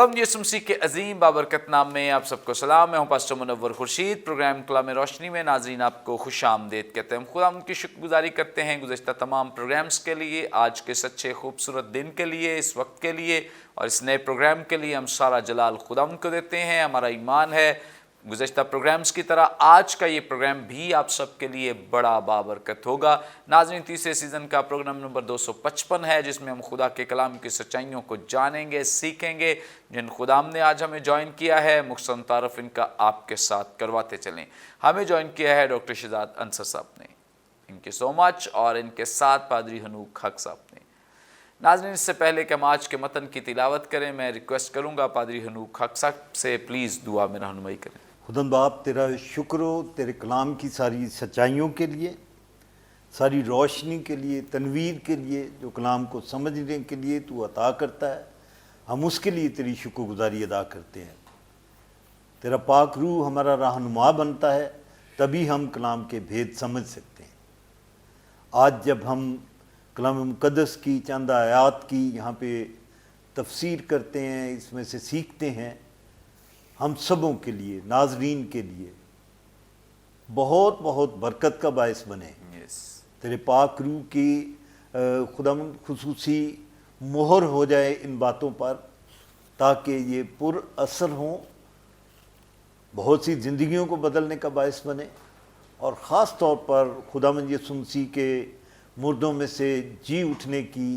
खुदावंद यीशु मसीह के अजीम बाबरकत नाम में आप सबको सलाम। मैं हूँ पास्टर मुनव्वर खुर्शीद। प्रोग्राम कलाम रोशनी में नाजरीन आपको खुश आमदीद कहते हैं। खुदावंद की शुक्रगुजारी करते हैं गुज़श्ता तमाम प्रोग्राम्स के लिए, आज के सच्चे खूबसूरत दिन के लिए, इस वक्त के लिए और इस नए प्रोग्राम के लिए हम सारा जलाल खुदावंद को देते हैं। हमारा ईमान है गुज़श्ता प्रोग्राम्स की तरह आज का ये प्रोग्राम भी आप सबके लिए बड़ा बाबरकत होगा। नाज़रीन, तीसरे सीज़न का प्रोग्राम नंबर 255 है, जिसमें हम खुदा के कलाम की सच्चाइयों को जानेंगे, सीखेंगे। जिन खुदाम ने आज हमें ज्वाइन किया है, मुख्तसर तारफ़ इनका आपके साथ करवाते चलें। हमें ज्वाइन किया है डॉक्टर शहजाद अंसर साहब ने, इनके सो मच, और इनके साथ पादरी हनूक हक साहब ने। नाज़रीन, इससे पहले कि हम आज के मतन की तिलावत करें, मैं रिक्वेस्ट करूँगा पादरी हनूक हक साहब से प्लीज़ दुआ में रहनुमाई करें। खुदा बाप तेरा शुक्र हो तेरे कलाम की सारी सच्चाइयों के लिए, सारी रोशनी के लिए, तनवीर के लिए, जो कलाम को समझने के लिए तू अता करता है, हम उसके लिए तेरी शुक्रगुजारी अदा करते हैं। तेरा पाक रूह हमारा रहनुमा बनता है, तभी हम कलाम के भेद समझ सकते हैं। आज जब हम कलाम मुक़द्दस की चंद आयात की यहाँ पे तफसीर करते हैं, इसमें से सीखते हैं, हम सबों के लिए, नाजरीन के लिए बहुत बहुत बरकत का बायस बने। तेरे पाक रूह की खुदा खुसूसी मोहर हो जाए इन बातों पर, ताकि ये पुर असर हों, बहुत सी ज़िंदगियों को बदलने का बायस बने। और ख़ास तौर पर खुदावंद यीशु मसीह के मुर्दों में से जी उठने की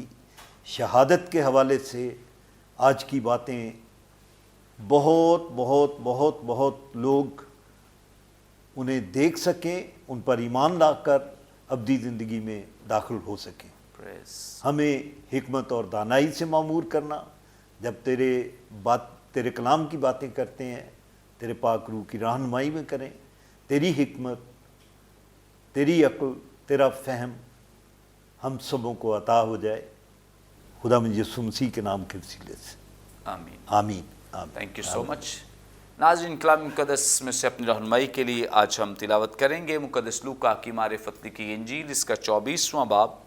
शहादत के हवाले से आज की बातें बहुत बहुत बहुत बहुत लोग उन्हें देख सकें, उन पर ईमान लाकर अब्दी ज़िंदगी में दाखिल हो सकें। हमें हिकमत और दानाई से मामूर करना। जब तेरे कलाम की बातें करते हैं, तेरे पाक रूह की रहनुमाई में करें। तेरी हिकमत, तेरी अक्ल, तेरा फ़हम हम सबों को अता हो जाए, खुदावंद यीशु मसीह के नाम के वसीले से, आमीन आमीन। Thank you so much. नाज़रीन, कलाम मुक़द्दस में से अपनी रहनुमाई के लिए आज हम तिलावत करेंगे मुक़द्दस लूका की मारिफत की इंजील, इसका 24वां बाब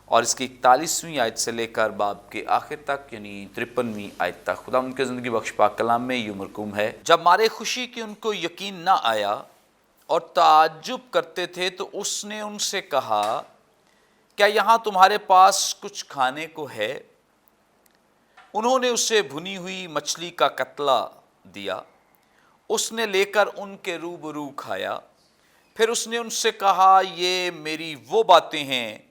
और इसकी 41वीं आयत से लेकर बाब के आखिर तक, यानी 53वीं आयत तक। खुदा उनके ज़िंदगी बख्श पाक कलाम में यूं मरकूम है। जब मारे खुशी की उनको यकीन न आया और ताज्जुब करते थे, तो उसने उनसे कहा, क्या यहाँ तुम्हारे पास कुछ खाने को है? उन्होंने उसे भुनी हुई मछली का कतला दिया। उसने लेकर उनके रूबरू खाया। फिर उसने उनसे कहा, ये मेरी वो बातें हैं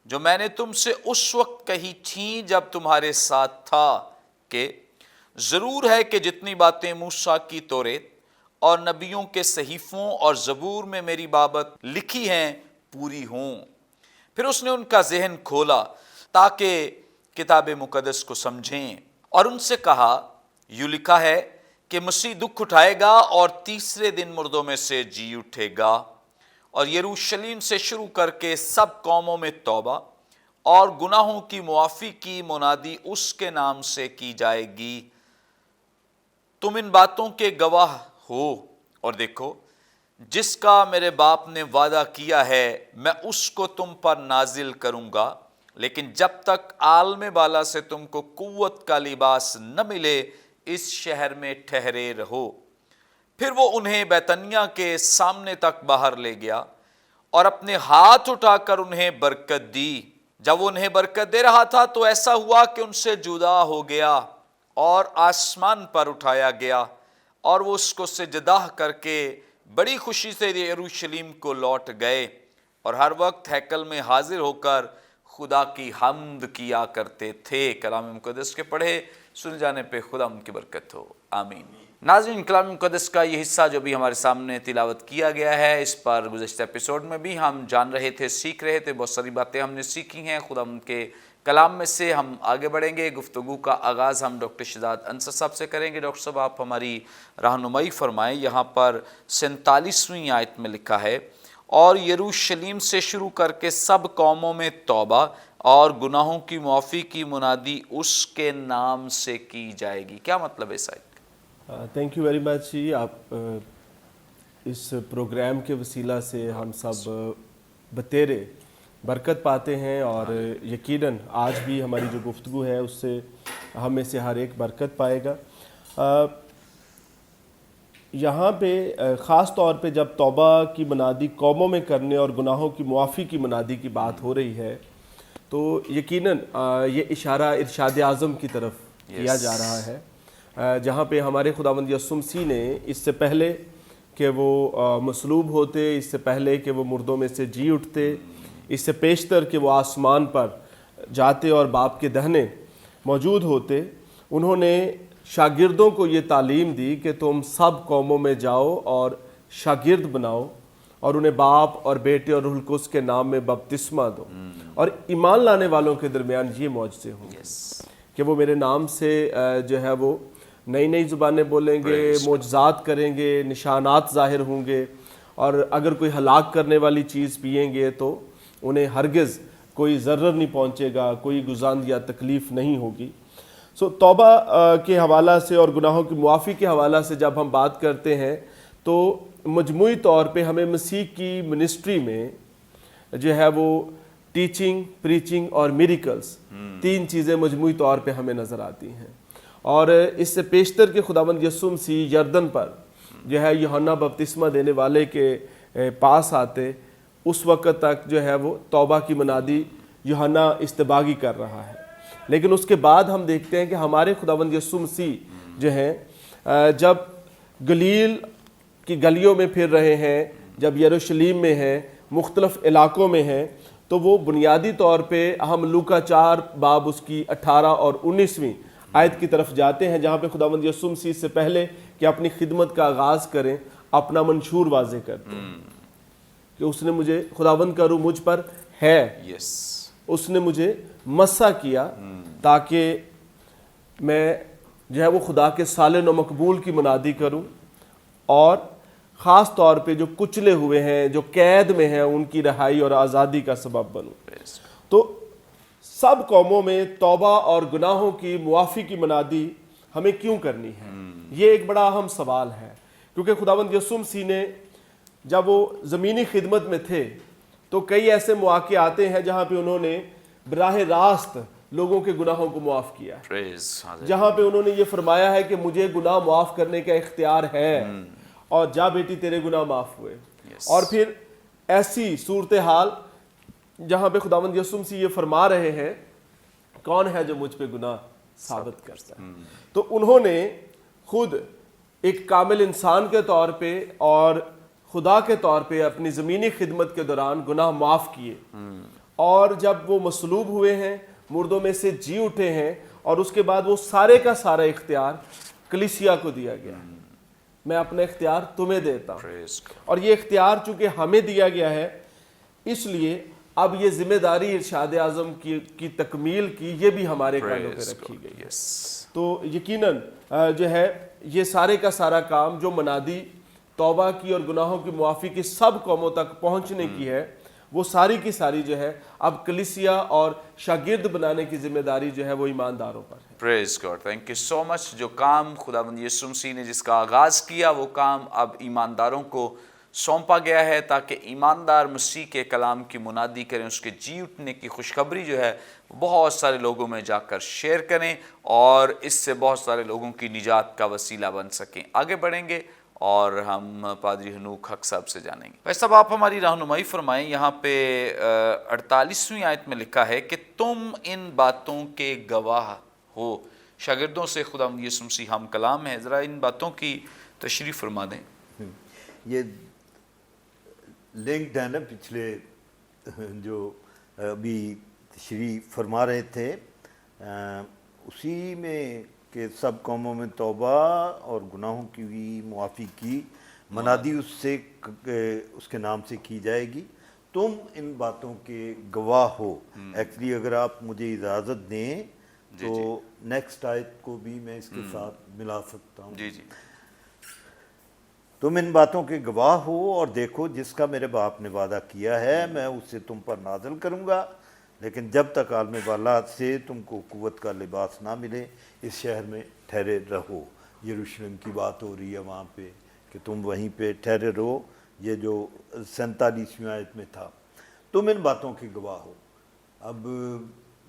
जो मैंने तुमसे उस वक्त कही थी जब तुम्हारे साथ था, कि ज़रूर है कि जितनी बातें मूसा की तौरेत और नबियों के सहीफ़ों और ज़बूर में मेरी बाबत लिखी हैं पूरी हों। फिर उसने उनका ज़हन खोला ताकि किताब मुक़द्दस को समझें, और उनसे कहा, यूँ लिखा है कि मसीह दुख उठाएगा और तीसरे दिन मुर्दों में से जी उठेगा, और यरूशलेम से शुरू करके सब कौमों में तौबा और गुनाहों की मुआफ़ी की मुनादी उसके नाम से की जाएगी। तुम इन बातों के गवाह हो, और देखो, जिसका मेरे बाप ने वादा किया है मैं उसको तुम पर नाजिल करूँगा, लेकिन जब तक आलम बाला से तुमको कुव्वत का लिबास न मिले, इस शहर में ठहरे रहो। फिर वो उन्हें बैतनिया के सामने तक बाहर ले गया और अपने हाथ उठाकर उन्हें बरकत दी। जब वो उन्हें बरकत दे रहा था, तो ऐसा हुआ कि उनसे जुदा हो गया और आसमान पर उठाया गया, और वो उसको सजदा करके बड़ी खुशी से यरूशलेम को लौट गए, और हर वक्त हैकल में हाजिर होकर खुदा की हम्द किया करते थे। कलाम मुक़द्दस के पढ़े सुन जाने पे खुदा उनकी बरकत हो, आमीन। नाज़रीन, कलाम मुक़द्दस का ये हिस्सा जो भी हमारे सामने तिलावत किया गया है, इस पर गुज़श्ता एपिसोड में भी हम जान रहे थे, सीख रहे थे, बहुत सारी बातें हमने सीखी हैं। खुदा उनके कलाम में से हम आगे बढ़ेंगे। गुफ्तगू का आगाज़ हम डॉक्टर शहजाद अंसर साहब से करेंगे। डॉक्टर साहब, आप हमारी रहनुमाई फरमाएँ। यहाँ पर 47वीं आयत में लिखा है, और यरूशलेम से शुरू करके सब कौमों में तौबा और गुनाहों की मुआफ़ी की मुनादी उसके नाम से की जाएगी। क्या मतलब है इस आयत का? थैंक यू वेरी मच जी। आप इस प्रोग्राम के वसीला से हम सब बतेरे बरकत पाते हैं, और यकीनन आज भी हमारी जो गुफ्तगू है उससे हम में से हर एक बरकत पाएगा। یہاں پہ خاص طور پہ جب توبہ کی منادی قوموں میں کرنے اور گناہوں کی معافی کی منادی کی بات ہو رہی ہے تو یقیناً یہ اشارہ ارشاد اعظم کی طرف کیا جا رہا ہے، جہاں پہ ہمارے خداوند یسوع مسیح نے اس سے پہلے کہ وہ مصلوب ہوتے، اس سے پہلے کہ وہ مردوں میں سے جی اٹھتے، اس سے پیشتر کہ وہ آسمان پر جاتے اور باپ کے دہنے موجود ہوتے، انہوں نے شاگردوں کو یہ تعلیم دی کہ تم سب قوموں میں جاؤ اور شاگرد بناؤ اور انہیں باپ اور بیٹے اور روح القدس کے نام میں بپتسمہ دو، اور ایمان لانے والوں کے درمیان یہ معجزے ہوں گے کہ وہ میرے نام سے جو ہے وہ نئی نئی زبانیں بولیں گے، معجزات کریں گے، نشانات ظاہر ہوں گے، اور اگر کوئی ہلاک کرنے والی چیز پئیں گے تو انہیں ہرگز کوئی ضرر نہیں پہنچے گا، کوئی گزاند یا تکلیف نہیں ہوگی۔ توبہ کے حوالہ سے اور گناہوں کی معافی کے حوالہ سے جب ہم بات کرتے ہیں تو مجموعی طور پہ ہمیں مسیح کی منسٹری میں جو ہے وہ ٹیچنگ، پریچنگ اور میریکلز، تین چیزیں مجموعی طور پہ ہمیں نظر آتی ہیں، اور اس سے پیشتر کے خداوند یسوع مسیح یردن پر جو ہے یوحنا بپتسمہ دینے والے کے پاس آتے، اس وقت تک جو ہے وہ توبہ کی منادی یوحنا استباغی کر رہا ہے، لیکن اس کے بعد ہم دیکھتے ہیں کہ ہمارے خداوند یسوع مسیح جو ہیں جب گلیل کی گلیوں میں پھر رہے ہیں، جب یروشلیم میں ہیں، مختلف علاقوں میں ہیں، تو وہ بنیادی طور پہ ہم لوکا 4 باب اس کی 18 اور 19ویں آیت کی طرف جاتے ہیں، جہاں پہ خداوند یسوع مسیح سے پہلے کہ اپنی خدمت کا آغاز کریں اپنا منشور واضح کرتے ہیں کہ اس نے مجھے، خداوند کا روح مجھ پر ہے، اس نے مجھے مسح کیا تاکہ میں جو ہے وہ خدا کے صالح و مقبول کی منادی کروں، اور خاص طور پہ جو کچلے ہوئے ہیں، جو قید میں ہیں، ان کی رہائی اور آزادی کا سبب بنوں۔ تو سب قوموں میں توبہ اور گناہوں کی معافی کی منادی ہمیں کیوں کرنی ہے؟ یہ ایک بڑا اہم سوال ہے، کیونکہ خداوند یسوع مسیح نے جب وہ زمینی خدمت میں تھے تو کئی ایسے مواقع آتے ہیں جہاں پہ انہوں نے براہ راست لوگوں کے گناہوں کو معاف کیا، جہاں پہ انہوں نے یہ فرمایا ہے کہ مجھے گناہ معاف کرنے کا اختیار ہے، اور جا بیٹی تیرے گناہ معاف ہوئے۔ اور پھر ایسی صورتحال جہاں پہ خداوند یسوع مسیح یہ فرما رہے ہیں کون ہے جو مجھ پہ گناہ ثابت کرتا ہے، تو انہوں نے خود ایک کامل انسان کے طور پہ اور خدا کے طور پہ اپنی زمینی خدمت کے دوران گناہ معاف کیے، اور جب وہ مصلوب ہوئے ہیں، مردوں میں سے جی اٹھے ہیں، اور اس کے بعد وہ سارے کا سارا اختیار کلیسیا کو دیا گیا، میں اپنا اختیار تمہیں دیتا ہوں، اور یہ اختیار چونکہ ہمیں دیا گیا ہے اس لیے اب یہ ذمہ داری ارشاد اعظم کی تکمیل کی یہ بھی ہمارے کانوں پہ رکھی گئی ہے۔ تو یقیناً جو ہے یہ سارے کا سارا کام جو منادی توبہ کی اور گناہوں کی معافی کی سب قوموں تک پہنچنے کی ہے، وہ ساری کی ساری جو ہے اب کلیسیا اور شاگرد بنانے کی ذمہ داری جو ہے وہ ایمانداروں پر ہے۔ پریز گاڈ، تھینک یو سو مچ۔ جو کام خداوند یسوع مسیح نے جس کا آغاز کیا وہ کام اب ایمانداروں کو سونپا گیا ہے تاکہ ایماندار مسیح کے کلام کی منادی کریں، اس کے جی اٹھنے کی خوشخبری جو ہے بہت سارے لوگوں میں جا کر شیئر کریں، اور اس سے بہت سارے لوگوں کی نجات کا وسیلہ بن سکیں۔ آگے بڑھیں گے اور ہم پادری ہنوک حق صاحب سے جانیں گے۔ بھائی صاحب، آپ ہماری رہنمائی فرمائیں، یہاں پہ 48ویں آیت میں لکھا ہے کہ تم ان باتوں کے گواہ ہو۔ شاگردوں سے خداوند یسوع مسیح ہم کلام ہے، ذرا ان باتوں کی تشریح فرما دیں۔ یہ لنکڈ ہے نا پچھلے جو ابھی تشریح فرما رہے تھے اسی میں کہ سب قوموں میں توبہ اور گناہوں کی بھی معافی کی منادی اس کے نام سے کی جائے گی، تم ان باتوں کے گواہ ہو۔ ایکچولی اگر آپ مجھے اجازت دیں تو نیکسٹ آیت کو بھی میں اس کے ساتھ ملا سکتا ہوں۔ جی جی۔ تم ان باتوں کے گواہ ہو، اور دیکھو جس کا میرے باپ نے وعدہ کیا ہے میں اسے تم پر نازل کروں گا، لیکن جب تک عالم بالا سے تم کو قوت کا لباس نہ ملے اس شہر میں ٹھہرے رہو۔ یروشلم کی بات ہو رہی ہے وہاں پہ کہ تم وہیں پہ ٹھہرے رہو، یہ جو 47ویں آیت میں تھا، تم ان باتوں کے گواہ ہو۔ اب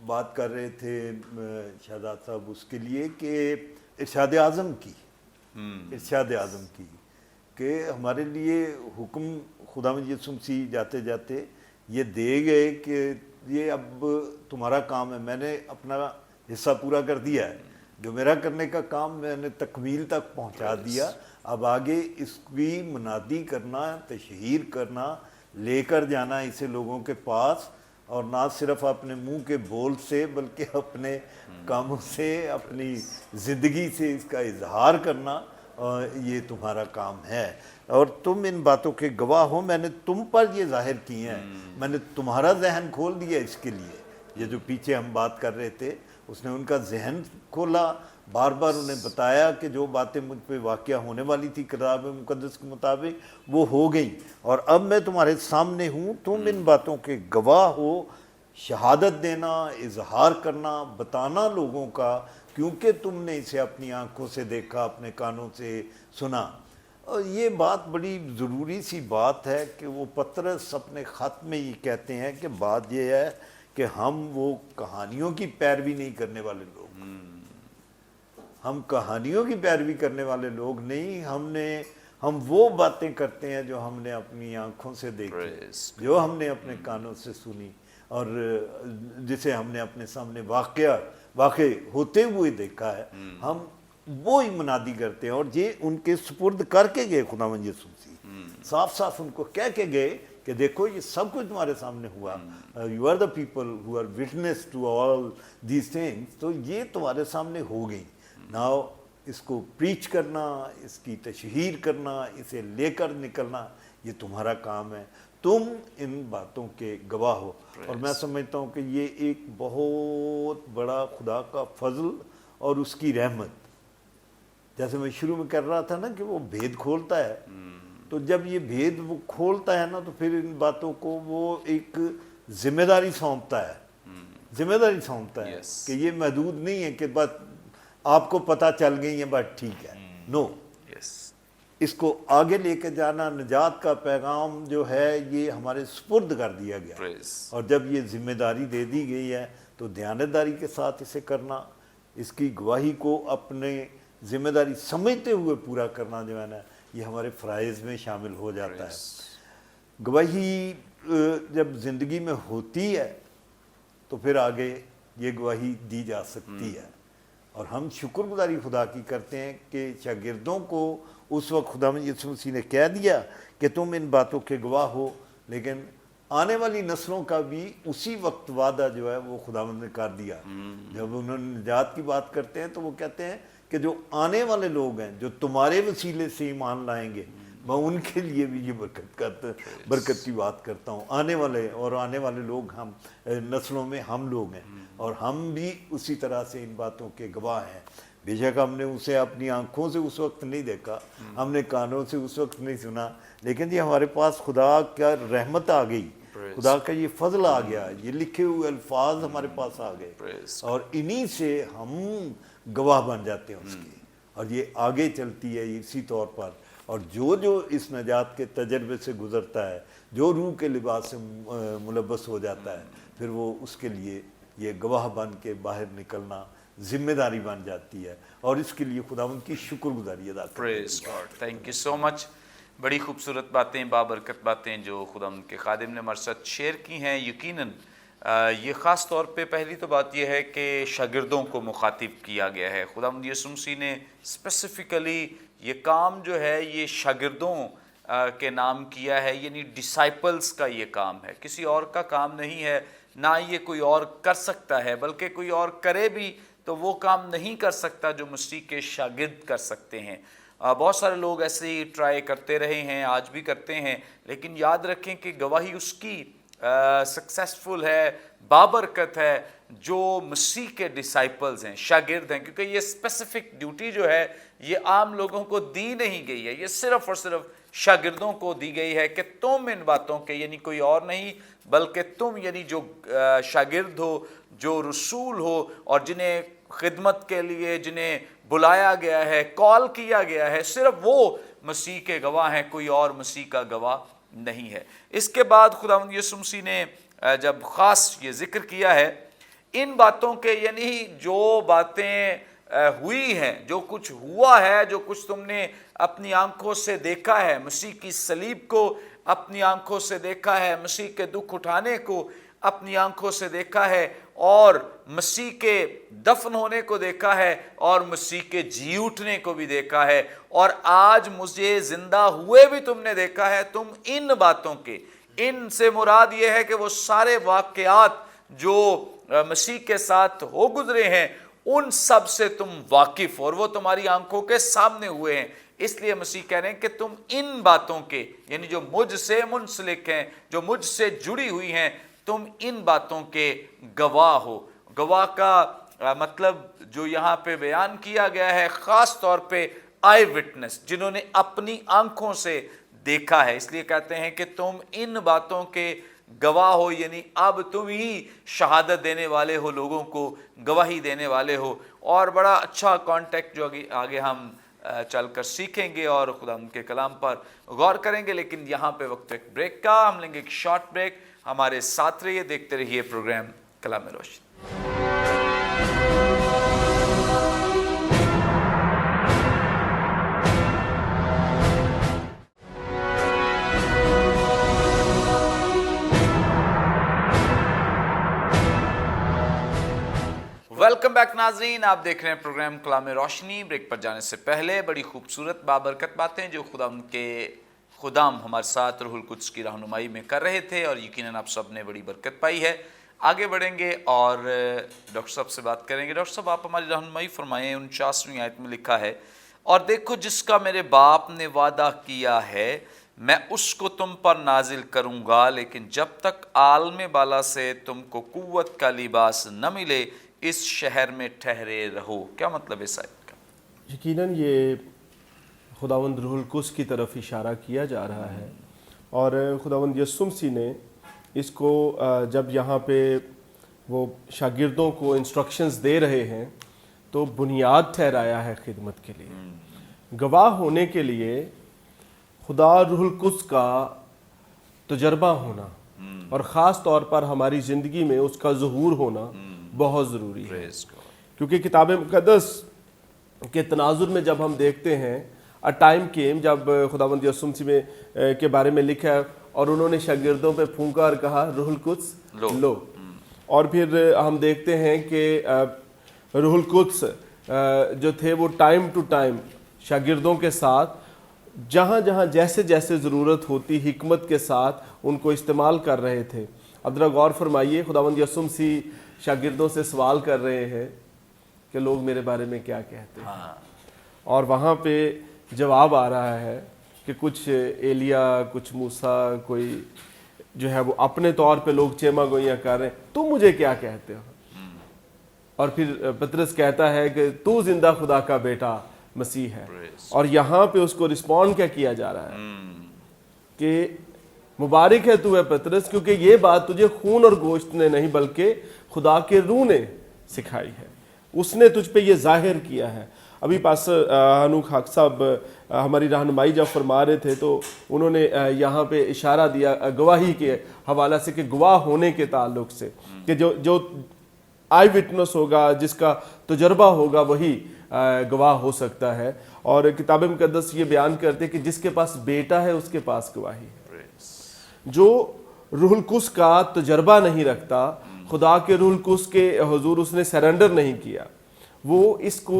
بات کر رہے تھے شہزاد صاحب اس کے لیے کہ ارشاد اعظم کی، ارشاد اعظم کی کہ ہمارے لیے حکم خداوند یسوع مسیح جاتے جاتے یہ دے گئے کہ یہ اب تمہارا کام ہے، میں نے اپنا حصہ پورا کر دیا ہے، جو میرا کرنے کا کام میں نے تکمیل تک پہنچا دیا، اب آگے اس کی منادی کرنا، تشہیر کرنا، لے کر جانا اسے لوگوں کے پاس، اور نہ صرف اپنے منہ کے بول سے بلکہ اپنے کاموں سے، اپنی زندگی سے اس کا اظہار کرنا، یہ تمہارا کام ہے، اور تم ان باتوں کے گواہ ہو، میں نے تم پر یہ ظاہر کی ہیں، میں نے تمہارا ذہن کھول دیا اس کے لیے۔ یہ جو پیچھے ہم بات کر رہے تھے اس نے ان کا ذہن کھولا، بار بار انہیں بتایا کہ جو باتیں مجھ پہ واقعہ ہونے والی تھی کتاب مقدس کے مطابق وہ ہو گئیں، اور اب میں تمہارے سامنے ہوں، تم ان باتوں کے گواہ ہو، شہادت دینا، اظہار کرنا، بتانا لوگوں کا، کیونکہ تم نے اسے اپنی آنکھوں سے دیکھا، اپنے کانوں سے سنا۔ اور یہ بات بڑی ضروری سی بات ہے کہ وہ پطرس اپنے خط میں یہ کہتے ہیں کہ بات یہ ہے کہ ہم وہ کہانیوں کی پیروی نہیں کرنے والے لوگ، ہم کہانیوں کی پیروی کرنے والے لوگ نہیں، ہم وہ باتیں کرتے ہیں جو ہم نے اپنی آنکھوں سے دیکھی، جو ہم نے اپنے کانوں سے سنی، اور جسے ہم نے اپنے سامنے واقع ہوتے ہوئے دیکھا ہے، ہم وہی منادی کرتے ہیں، اور یہ ان کے سپرد کر کے گئے خداوند یسوع مسیح، صاف صاف ان کو کہہ کے گئے کہ دیکھو یہ سب کچھ تمہارے سامنے ہوا، you are the people who are witness to all these things, تو یہ تمہارے سامنے ہو گئی، ناؤ اس کو پریچ کرنا، اس کی تشہیر کرنا، اسے لے کر نکلنا، یہ تمہارا کام ہے، تم ان باتوں کے گواہ ہو۔ اور میں سمجھتا ہوں کہ یہ ایک بہت بڑا خدا کا فضل اور اس کی رحمت، جیسے میں شروع میں کر رہا تھا نا کہ وہ بھید کھولتا ہے، تو جب یہ بھید وہ کھولتا ہے نا تو پھر ان باتوں کو وہ ایک ذمہ داری سونپتا ہے، ذمہ داری سونپتا ہے کہ یہ محدود نہیں ہے کہ بس آپ کو پتہ چل گئی ہے بات ٹھیک ہے، نو، اس کو آگے لے کے جانا، نجات کا پیغام جو ہے یہ ہمارے سپرد کر دیا گیا، اور جب یہ ذمہ داری دے دی گئی ہے تو دیانتداری کے ساتھ اسے کرنا، اس کی گواہی کو اپنے ذمہ داری سمجھتے ہوئے پورا کرنا جو ہے نا یہ ہمارے فرائض میں شامل ہو جاتا ہے۔ گواہی جب زندگی میں ہوتی ہے تو پھر آگے یہ گواہی دی جا سکتی ہے، اور ہم شکر گزاری خدا کی کرتے ہیں کہ شاگردوں کو اس وقت خداوند یسوع مسیح نے کہہ دیا کہ تم ان باتوں کے گواہ ہو، لیکن آنے والی نسلوں کا بھی اسی وقت وعدہ جو ہے وہ خداوند نے کر دیا۔ جب انہوں نے نجات کی بات کرتے ہیں تو وہ کہتے ہیں کہ جو آنے والے لوگ ہیں جو تمہارے وسیلے سے ایمان لائیں گے، میں ان کے لیے بھی یہ برکت کی بات کرتا ہوں، آنے والے لوگ ہم نسلوں میں ہم لوگ ہیں، اور ہم بھی اسی طرح سے ان باتوں کے گواہ ہیں۔ بے شک ہم نے اسے اپنی آنکھوں سے اس وقت نہیں دیکھا، ہم نے کانوں سے اس وقت نہیں سنا، لیکن یہ ہمارے پاس خدا کا رحمت آ گئی، خدا کا یہ فضل آ گیا، یہ لکھے ہوئے الفاظ ہمارے پاس آ گئے، اور انہی سے ہم گواہ بن جاتے ہیں اس کے، اور یہ آگے چلتی ہے اسی طور پر، اور جو اس نجات کے تجربے سے گزرتا ہے، جو روح کے لباس سے ملبس ہو جاتا ہے، پھر وہ اس کے لیے یہ گواہ بن کے باہر نکلنا ذمہ داری بن جاتی ہے، اور اس کے لیے خداوند کی شکر گزاری ادا کرتے ہیں۔ پریز گاڈ، تھینک یو سو مچ۔ بڑی خوبصورت باتیں، بابرکت باتیں جو خداوند کے خادم نے ہمارے ساتھ شیئر کی ہیں۔ یقیناً یہ خاص طور پہ پہلی تو بات یہ ہے کہ شاگردوں کو مخاطب کیا گیا ہے۔ خداوند یسوع مسیح نے اسپیسیفکلی یہ کام جو ہے یہ شاگردوں کے نام کیا ہے، یعنی ڈسائپلز کا یہ کام ہے، کسی اور کا کام نہیں ہے، نہ یہ کوئی اور کر سکتا ہے، بلکہ کوئی اور کرے بھی تو وہ کام نہیں کر سکتا جو مسیح کے شاگرد کر سکتے ہیں۔ بہت سارے لوگ ایسے ہی ٹرائی کرتے رہے ہیں، آج بھی کرتے ہیں، لیکن یاد رکھیں کہ گواہی اس کی سکسیسفل ہے، بابرکت ہے جو مسیح کے ڈسائپلز ہیں، شاگرد ہیں، کیونکہ یہ اسپیسیفک ڈیوٹی جو ہے یہ عام لوگوں کو دی نہیں گئی ہے، یہ صرف اور صرف شاگردوں کو دی گئی ہے کہ تم ان باتوں کے، یعنی کوئی اور نہیں بلکہ تم، یعنی جو شاگرد ہو، جو رسول ہو، اور جنہیں خدمت کے لیے جنہیں بلایا گیا ہے، کال کیا گیا ہے، صرف وہ مسیح کے گواہ ہیں، کوئی اور مسیح کا گواہ نہیں ہے۔ اس کے بعد خداوند یسوع مسیح نے جب خاص یہ ذکر کیا ہے ان باتوں کے، یعنی جو باتیں हुई हैं, जो कुछ हुआ है, जो कुछ तुमने अपनी आंखों से देखा है, मसीह की सलीब को अपनी आंखों से देखा है, मसीह के दुख उठाने को अपनी आंखों से देखा है, और मसीह के दफन होने को देखा है, और मसीह के जी उठने को भी देखा है, और आज मुझे जिंदा हुए भी तुमने देखा है। तुम इन बातों के, इन से मुराद ये है कि वो सारे वाकयात जो मसीह के साथ हो गुजरे हैं, उन सब से तुम वाकिफ हो, और वो तुम्हारी आंखों के सामने हुए हैं। इसलिए मसीह कह रहे हैं कि तुम इन बातों के, यानी जो मुझसे मुंसलिक हैं, जो मुझसे जुड़ी हुई हैं, तुम इन बातों के गवाह हो। गवाह का मतलब जो यहाँ पे बयान किया गया है, खास तौर पे आई विटनेस, जिन्होंने अपनी आंखों से देखा है। इसलिए कहते हैं कि तुम इन बातों के गवाह हो, यानी अब तुम ही शहादत देने वाले हो, लोगों को गवाही देने वाले हो। और बड़ा अच्छा कॉन्टेक्ट जो आगे हम चलकर सीखेंगे और खुदा के कलाम पर गौर करेंगे। लेकिन यहाँ पे वक्त एक ब्रेक का, हम लेंगे एक शॉर्ट ब्रेक। हमारे साथ रहिए, देखते रहिए प्रोग्राम कलाम रोशनी। वेलकम बैक नाजरीन, आप देख रहे हैं प्रोग्राम कलाम रोशनी। ब्रेक पर जाने से पहले बड़ी खूबसूरत बाबरकत बातें जो खुदा उनके खुदाम हमारे साथ रूहुल कुद्स की रहनुमाई में कर रहे थे, और यकीनन आप सब ने बड़ी बरकत पाई है। आगे बढ़ेंगे और डॉक्टर साहब से बात करेंगे। डॉक्टर साहब, आप हमारी रहनुमाई फरमाएं। 49वीं आयत में लिखा है, और देखो जिसका मेरे बाप ने वादा किया है मैं उसको तुम पर नाजिल करूँगा, लेकिन जब तक आलम बाला से तुमको कुव्वत का लिबास न मिले इस शहर में ठहरे रहो। क्या मतलब है इस आयत का? यकीनन ये खुदावंद रूहुल कुद्स की तरफ इशारा किया जा रहा है, और खुदावंद यीशु मसीह ने इसको जब यहाँ पे वो शागिर्दों को इंस्ट्रक्शंस दे रहे हैं तो बुनियाद ठहराया है खिदमत के लिए। गवाह होने के लिए खुदा रूहुल कुद्स का तजर्बा होना और ख़ास तौर पर हमारी ज़िंदगी में उसका ज़हूर होना बहुत ज़रूरी है। क्योंकि किताब मुक़द्दस के तनाजुर में जब हम देखते हैं, अ टाइम केम, जब खुदावंद यीशु मसीह में के बारे में लिखा है और उन्होंने शागिर्दों पे फूंका और कहा रूहुल कुद्स लो। और फिर हम देखते हैं कि रूहुल कुद्स जो थे वो टाइम टू टाइम शागिर्दों के साथ जहाँ जहाँ जैसे जैसे ज़रूरत होती हिकमत के साथ उनको इस्तेमाल कर रहे थे। अब ज़रा गौर फरमाइए, खुदावंद यीशु मसीह शागिर्दों से सवाल कर रहे हैं कि लोग मेरे बारे में क्या कहते हैं, और वहाँ पे जवाब आ रहा है कि कुछ एलिया, कुछ मूसा, कोई जो है वो अपने तौर पे लोग चेमा गोइयाँ कर रहे हैं, तुम मुझे क्या कहते हो? और फिर पतरस कहता है कि तू जिंदा खुदा का बेटा मसीह है। और यहाँ पे उसको रिस्पॉन्ड क्या किया जा रहा है कि मुबारक है तू है पतरस, क्योंकि ये बात तुझे खून और गोश्त ने नहीं बल्कि खुदा के रूह ने सिखाई है, उसने तुझ पे ये जाहिर किया है। अभी पास्टर हनूक हक साहब हमारी रहनुमाई जब फरमा रहे थे तो उन्होंने यहाँ पे इशारा दिया गवाही के हवाला से कि गवाह होने के ताल्लुक से कि जो आई विटनेस होगा, जिसका तजर्बा होगा, वही गवाह हो सकता है। और किताब मुक़द्दस ये बयान करते हैं कि जिसके पास बेटा है उसके पास गवाही है। जो रूहुल कुद्स का तजर्बा नहीं रखता, खुदा के रूहुल कुद्स के हुजूर उसने सरेंडर नहीं किया, वो इसको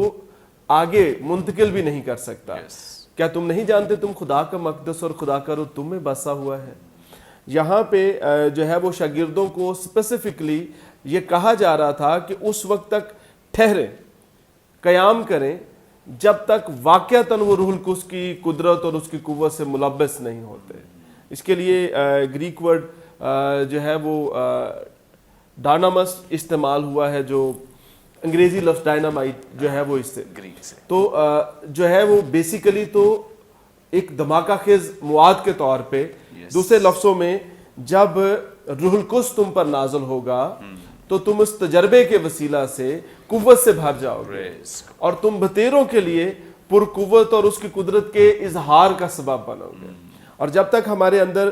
आगे मुंतकिल भी नहीं कर सकता। क्या तुम नहीं जानते तुम खुदा का मक़दस और खुदा का रूह तुम में बसा हुआ है? यहाँ पे जो है वो शागिर्दों को स्पेसिफिकली ये कहा जा रहा था कि उस वक्त तक ठहरें, क़याम करें जब तक वाक़अतन वो रूहुल कुद्स की कुदरत और उसकी कुव्वत से मुलब्बस नहीं होते। इसके लिए ग्रीक वर्ड जो है वो डायनामस इस्तेमाल हुआ है, जो अंग्रेज़ी लफ्ज़ डायनामाइट जो है वो इससे ग्रीक से, तो जो है वो बेसिकली तो एक धमाका खेज मुआद के तौर पे, दूसरे लफ्ज़ों में जब रूहुल कुद्स तुम पर नाज़िल होगा तो तुम उस तजर्बे के वसीला से कुव्वत से भर जाओगे और तुम बतेरों के लिए पुरकुव्वत और उसकी कुदरत के इजहार का सबब बनोगे। और जब तक हमारे अंदर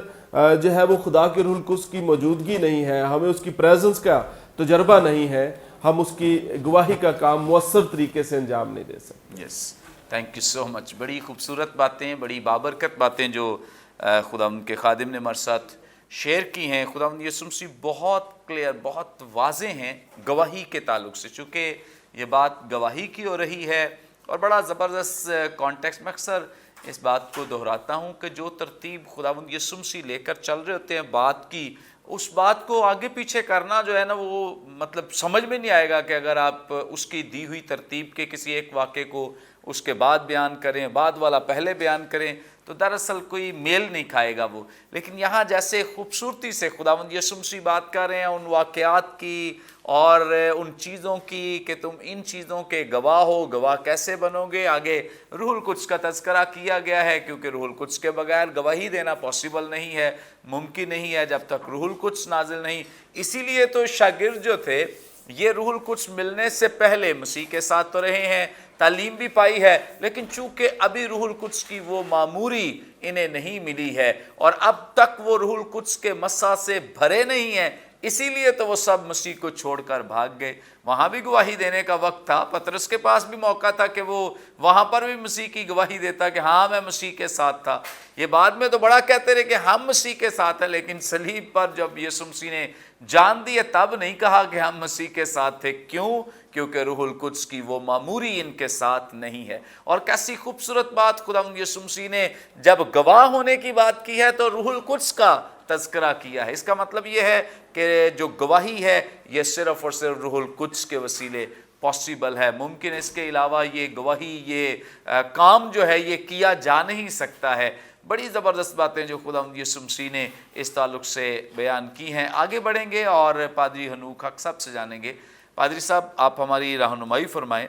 जो है वो खुदा के रूहुल कुद्स की मौजूदगी नहीं है, हमें उसकी प्रेजेंस का तजर्बा नहीं है, ہم اس کی گواہی کا کام مؤثر طریقے سے انجام نہیں دے سکتے. یس، تھینک یو سو مچ. بڑی خوبصورت باتیں، بڑی بابرکت باتیں جو خداوند کے خادم نے ہمارے ساتھ شیئر کی ہیں. خداوند یسوع مسیح بہت کلیئر، بہت واضح ہیں گواہی کے تعلق سے، چونکہ یہ بات گواہی کی ہو رہی ہے اور بڑا زبردست کانٹیکسٹ. میں اکثر اس بات کو دہراتا ہوں کہ جو ترتیب خداوند یسوع مسیح لے کر چل رہے ہوتے ہیں بات کی، اس بات کو آگے پیچھے کرنا جو ہے نا وہ مطلب سمجھ میں نہیں آئے گا کہ اگر آپ اس کی دی ہوئی ترتیب کے کسی ایک واقعے کو اس کے بعد بیان کریں، بعد والا پہلے بیان کریں، تو دراصل کوئی میل نہیں کھائے گا وہ. لیکن یہاں جیسے خوبصورتی سے خداوند یسوع مسیح بات کر رہے ہیں ان واقعات کی اور ان چیزوں کی کہ تم ان چیزوں کے گواہ ہو. گواہ کیسے بنو گے؟ آگے روح القدس کا تذکرہ کیا گیا ہے، کیونکہ روح القدس کے بغیر گواہی دینا پاسبل نہیں ہے، ممکن نہیں ہے جب تک روح القدس نازل نہیں. اسی لیے تو شاگرد جو تھے یہ روح القدس ملنے سے پہلے مسیح کے ساتھ تو رہے ہیں، تعلیم بھی پائی ہے، لیکن چونکہ ابھی روح القدس کی وہ معموری انہیں نہیں ملی ہے اور اب تک وہ روح القدس کے مسح سے بھرے نہیں ہیں، اسی لیے تو وہ سب مسیح کو چھوڑ کر بھاگ گئے. وہاں بھی گواہی دینے کا وقت تھا، پطرس کے پاس بھی موقع تھا کہ وہ وہاں پر بھی مسیح کی گواہی دیتا کہ ہاں میں مسیح کے ساتھ تھا. یہ بعد میں تو بڑا کہتے رہے کہ ہم مسیح کے ساتھ ہیں، لیکن صلیب پر جب یسوع مسیح نے جان دی تب نہیں کہا کہ ہم مسیح کے ساتھ تھے. کیوں؟ کیونکہ روح القدس کی وہ معموری ان کے ساتھ نہیں ہے. اور کیسی خوبصورت بات خداوند یسوع مسیح نے جب گواہ ہونے کی بات کی ہے تو روح القدس کا تذکرہ کیا ہے. اس کا مطلب یہ ہے کہ جو گواہی ہے یہ صرف اور صرف روح القدس کے وسیلے پاسبل ہے. ممکن اس کے علاوہ یہ گواہی، یہ کام جو ہے یہ کیا جا نہیں سکتا ہے. بڑی زبردست باتیں جو خداوند یسوع مسیح نے اس تعلق سے بیان کی ہیں. آگے بڑھیں گے اور پادری حنوک حق صاحب سے جانیں گے. پادری صاحب آپ ہماری رہنمائی فرمائیں.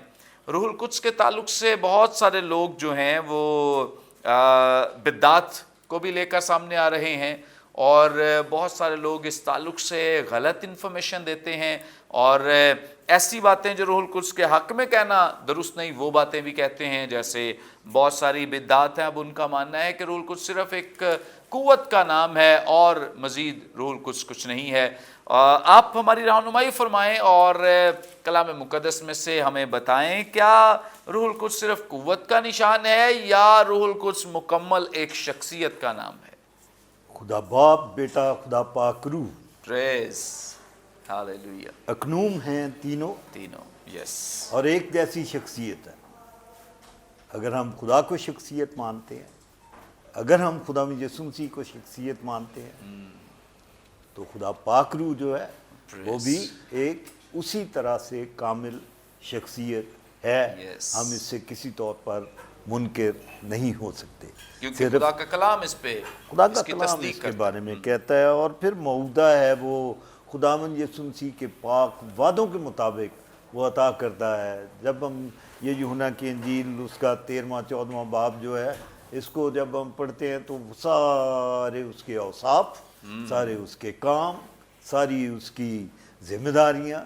روح القدس کے تعلق سے بہت سارے لوگ جو ہیں وہ بدعت کو بھی لے کر سامنے آ رہے ہیں اور بہت سارے لوگ اس تعلق سے غلط انفارمیشن دیتے ہیں اور ایسی باتیں جو روح القدس کے حق میں کہنا درست نہیں وہ باتیں بھی کہتے ہیں. جیسے بہت ساری بدعات ہیں، اب ان کا ماننا ہے کہ روح القدس صرف ایک قوت کا نام ہے اور مزید روح القدس کچھ نہیں ہے. آپ ہماری رہنمائی فرمائیں اور کلام مقدس میں سے ہمیں بتائیں کیا روح القدس صرف قوت کا نشان ہے یا روح القدس مکمل ایک شخصیت کا نام ہے؟ خدا باپ، بیٹا، خدا پاک روح، پریز ہاللیلویا، اکنوم ہیں تینوں، یس، اور ایک جیسی شخصیت ہے. اگر ہم خدا کو شخصیت مانتے ہیں، اگر ہم خدا یسوع مسیح کو شخصیت مانتے ہیں تو خدا پاک روح جو ہے وہ بھی ایک اسی طرح سے کامل شخصیت ہے. ہم اس سے کسی طور پر منکر نہیں ہو سکتے، کیونکہ خدا کا کلام اس پہ خدا کا کلام اس کے بارے میں کہتا ہے. اور پھر موعودہ ہے وہ خداوند یسوع مسیح کے پاک وعدوں کے مطابق وہ عطا کرتا ہے. جب ہم یہ یوحنا کی انجیل اس کا 13واں-14واں باب جو ہے اس کو جب ہم پڑھتے ہیں تو سارے اس کے اوصاف، سارے اس کے کام، ساری اس کی ذمہ داریاں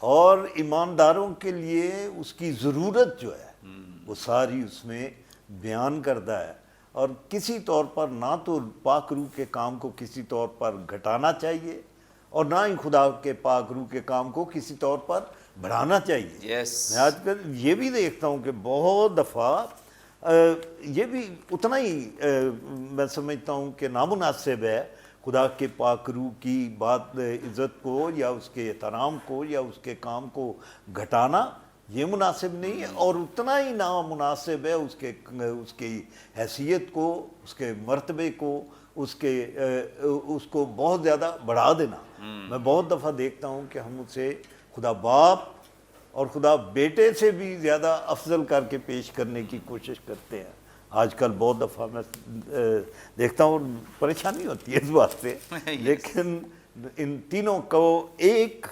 اور ایمانداروں کے لیے اس کی ضرورت جو ہے وہ ساری اس میں بیان کرتا ہے. اور کسی طور پر نہ تو پاک روح کے کام کو کسی طور پر گھٹانا چاہیے اور نہ ہی خدا کے پاک روح کے کام کو کسی طور پر بڑھانا چاہیے. میں آج کل یہ بھی دیکھتا ہوں کہ بہت دفعہ یہ بھی اتنا ہی میں سمجھتا ہوں کہ نامناسب ہے خدا کے پاک روح کی بات، عزت کو یا اس کے احترام کو یا اس کے کام کو گھٹانا یہ مناسب نہیں ہے. اور اتنا ہی نامناسب ہے اس کی حیثیت کو، اس کے مرتبے کو، اس کو بہت زیادہ بڑھا دینا. میں بہت دفعہ دیکھتا ہوں کہ ہم اسے خدا باپ اور خدا بیٹے سے بھی زیادہ افضل کر کے پیش کرنے کی کوشش کرتے ہیں. آج کل بہت دفعہ میں دیکھتا ہوں، پریشانی ہوتی ہے اس بات سے. لیکن ان تینوں کو ایک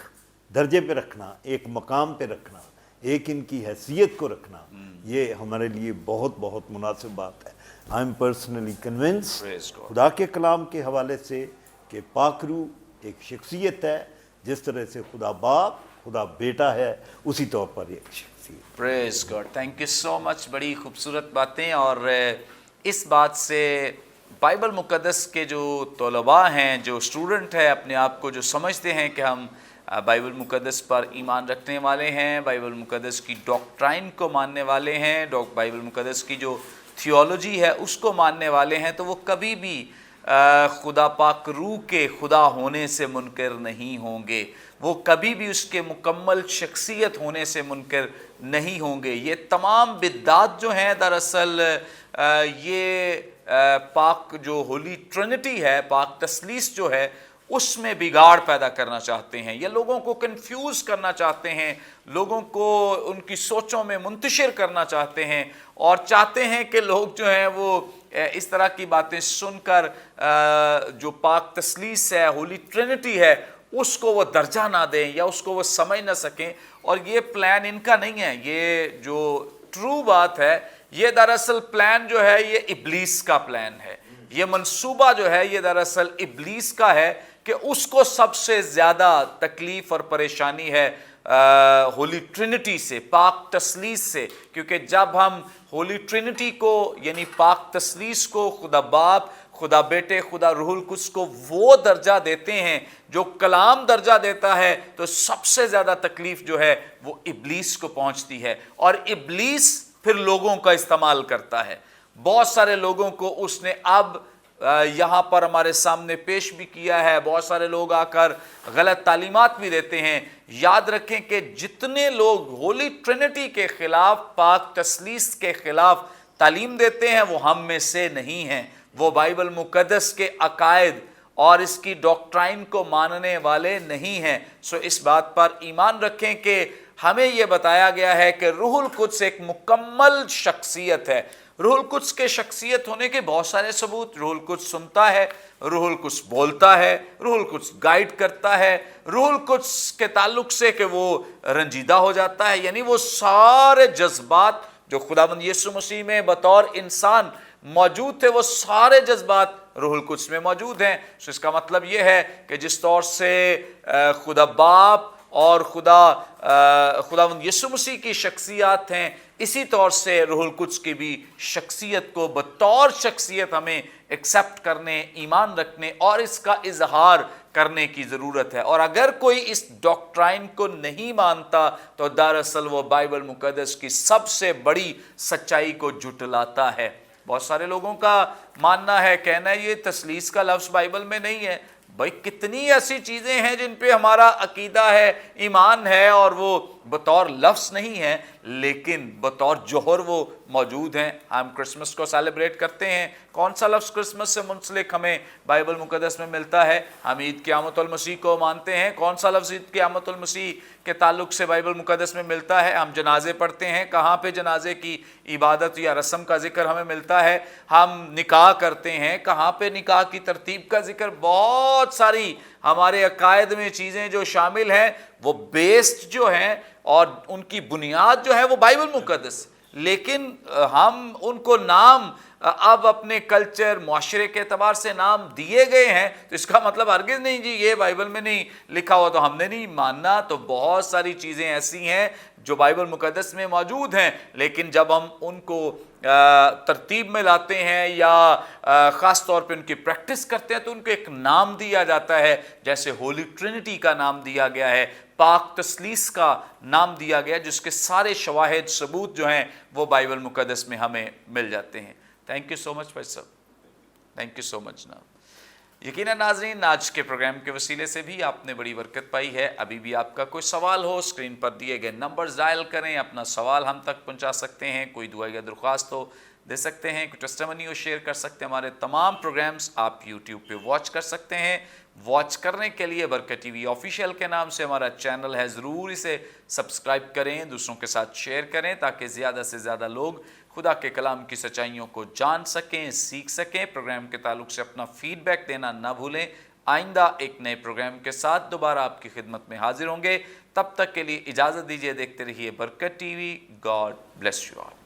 درجے پہ رکھنا، ایک مقام پہ رکھنا، ایک ان کی حیثیت کو رکھنا، یہ ہمارے لیے بہت بہت مناسب بات ہے. آئی ایم پرسنلی کنونس خدا کے کلام کے حوالے سے کہ پاک روح ایک شخصیت ہے. جس طرح سے خدا باپ، خدا بیٹا ہے، اسی طور پر ایک شخصیت. پریز گاڈ، تھینک یو سو مچ. بڑی خوبصورت باتیں. اور اس بات سے بائبل مقدس کے جو طلباء ہیں، جو اسٹوڈنٹ ہیں، اپنے آپ کو جو سمجھتے ہیں کہ ہم बाइबल मुकद्दस पर ईमान रखने वाले हैं, बाइबल मुकद्दस की डॉक्ट्राइन को मानने वाले हैं, बाइबल मुकद्दस की जो थियोलॉजी है उसको मानने वाले हैं, तो वो कभी भी खुदा पाक रूह के खुदा होने से मुनकर नहीं होंगे, वो कभी भी उसके मुकम्मल शख्सियत होने से मुनकर नहीं होंगे। ये तमाम बिद्दात जो हैं दरअसल ये पाक जो होली ट्रिनिटी है, पाक तसलीस जो है, उसमें बिगाड़ पैदा करना चाहते हैं, या लोगों को कंफ्यूज करना चाहते हैं, लोगों को उनकी सोचों में मुंतशिर करना चाहते हैं, और चाहते हैं कि लोग जो हैं वो इस तरह की बातें सुनकर जो पाक तसलीस है, होली ट्रिनिटी है, उसको वो दर्जा ना दें या उसको वो समझ ना सकें। और ये प्लान इनका नहीं है, ये जो ट्रू बात है, ये दरअसल प्लान जो है ये इब्लीस का प्लान है, ये मंसूबा जो है ये दरअसल इब्लीस का है कि उसको सबसे ज़्यादा तकलीफ़ और परेशानी है होली ट्रिनिटी से, पाक तसलीस से। क्योंकि जब हम होली ट्रिनिटी को यानी पाक तसलीस को, खुदा बाप, खुदा बेटे, खुदा रूहुल कुद्स को वो दर्जा देते हैं जो कलाम दर्जा देता है, तो सबसे ज़्यादा तकलीफ़ जो है वो इब्लीस को पहुंचती है, और इब्लीस फिर लोगों का इस्तेमाल करता है। बहुत सारे लोगों को उसने अब यहाँ पर हमारे सामने पेश भी किया है, बहुत सारे लोग आकर गलत तालीमात भी देते हैं। याद रखें कि जितने लोग होली ट्रिनिटी के खिलाफ, पाक तसलीस के खिलाफ तालीम देते हैं, वो हम में से नहीं हैं, वो बाइबल मुकद्दस के अकायद और इसकी डॉक्ट्राइन को मानने वाले नहीं हैं। सो इस बात पर ईमान रखें कि हमें यह बताया गया है कि रूहुल कुद्स एक मुकम्मल शख्सियत है। रूहुल कुद्स के शख्सियत होने के बहुत सारे सबूत, रूहुल कुद्स सुनता है, रूहुल कुद्स बोलता है, रूहुल कुद्स गाइड करता है, रूहुल कुद्स के ताल्लुक से कि वो रंजीदा हो जाता है, यानी वो सारे जज्बात जो खुदावंद यीशु मसीह में बतौर इंसान मौजूद थे, वो सारे जज्बात रूहुल कुद्स में मौजूद हैं। तो इसका मतलब ये है कि जिस तौर से खुदा बाप और खुदावंद यीशु मसीह की शख्सियत हैं, इसी तौर से रूहुल कुद्स की भी शख्सियत को बतौर शख्सियत हमें एक्सेप्ट करने, ईमान रखने और इसका इजहार करने की ज़रूरत है। और अगर कोई इस डॉक्ट्राइन को नहीं मानता तो दरअसल वो बाइबल मुकद्दस की सबसे बड़ी सच्चाई को झुटलाता है। बहुत सारे लोगों का मानना है, कहना है ये तसलीस का लफ्ज़ बाइबल में नहीं है। भाई कितनी ऐसी चीज़ें हैं जिन पे हमारा अकीदा है, ईमान है, और वो बतौर लफ्ज़ नहीं है लेकिन बतौर जौहर वो मौजूद हैं। हम क्रिसमस को सेलिब्रेट करते हैं, कौन सा लफ्ज़ क्रिसमस से मुंसलिक हमें बाइबल मुकद्दस में मिलता है? हम ईद क़यामतुल मसीह को मानते हैं, कौन सा लफ्ज़ ईद क़यामतुल मसीह के ताल्लुक से बाइबल मुकद्दस में मिलता है? हम जनाजे पढ़ते हैं, कहाँ पे जनाजे की इबादत या रस्म का जिक्र हमें मिलता है? हम निकाह करते हैं, कहाँ पे निकाह की तरतीब का जिक्र? बहुत सारी हमारे अकायद में चीज़ें जो शामिल हैं वो बेस्ड जो हैं और उनकी बुनियाद जो है वो बाइबल मुकद्दस, लेकिन हम उनको नाम अब अपने कल्चर, मुआशरे के एतबार से नाम दिए गए हैं, तो इसका मतलब हरगिज़ नहीं जी ये बाइबल में नहीं लिखा हुआ तो हमने नहीं मानना। तो बहुत सारी चीज़ें ऐसी हैं जो बाइबल मुकद्दस में मौजूद हैं, लेकिन जब हम उनको तरतीब में लाते हैं या ख़ास तौर पे उनकी प्रैक्टिस करते हैं तो उनको एक नाम दिया जाता है, जैसे होली ट्रिनिटी का नाम दिया गया है, पाक तसलीस का नाम दिया गया, जिसके सारे शवाहिद सबूत जो हैं वो बाइबल मुकद्दस में हमें मिल जाते हैं। थैंक यू सो मच भाई साहब, थैंक यू सो मच ना। यकीनन नाज़रीन आज के प्रोग्राम के वसीले से भी आपने बड़ी बरकत पाई है। अभी भी आपका कोई सवाल हो, स्क्रीन पर दिए गए नंबर डायल करें, अपना सवाल हम तक पहुंचा सकते हैं, कोई दुआ या दरख्वास्त हो दे सकते हैं, कोई टेस्टिमनी हो शेयर कर सकते हैं। हमारे तमाम प्रोग्राम्स आप यूट्यूब पे वॉच कर सकते हैं। वॉच करने के लिए बरकत टीवी ऑफिशियल के नाम से हमारा चैनल है, ज़रूर इसे सब्सक्राइब करें, दूसरों के साथ शेयर करें ताकि ज़्यादा से ज़्यादा लोग खुदा के कलाम की सच्चाइयों को जान सकें, सीख सकें। प्रोग्राम के ताल्लुक से अपना फीडबैक देना ना भूलें। आइंदा एक नए प्रोग्राम के साथ दोबारा आपकी खिदमत में हाजिर होंगे, तब तक के लिए इजाज़त दीजिए। देखते रहिए बरकत TV. God bless you all.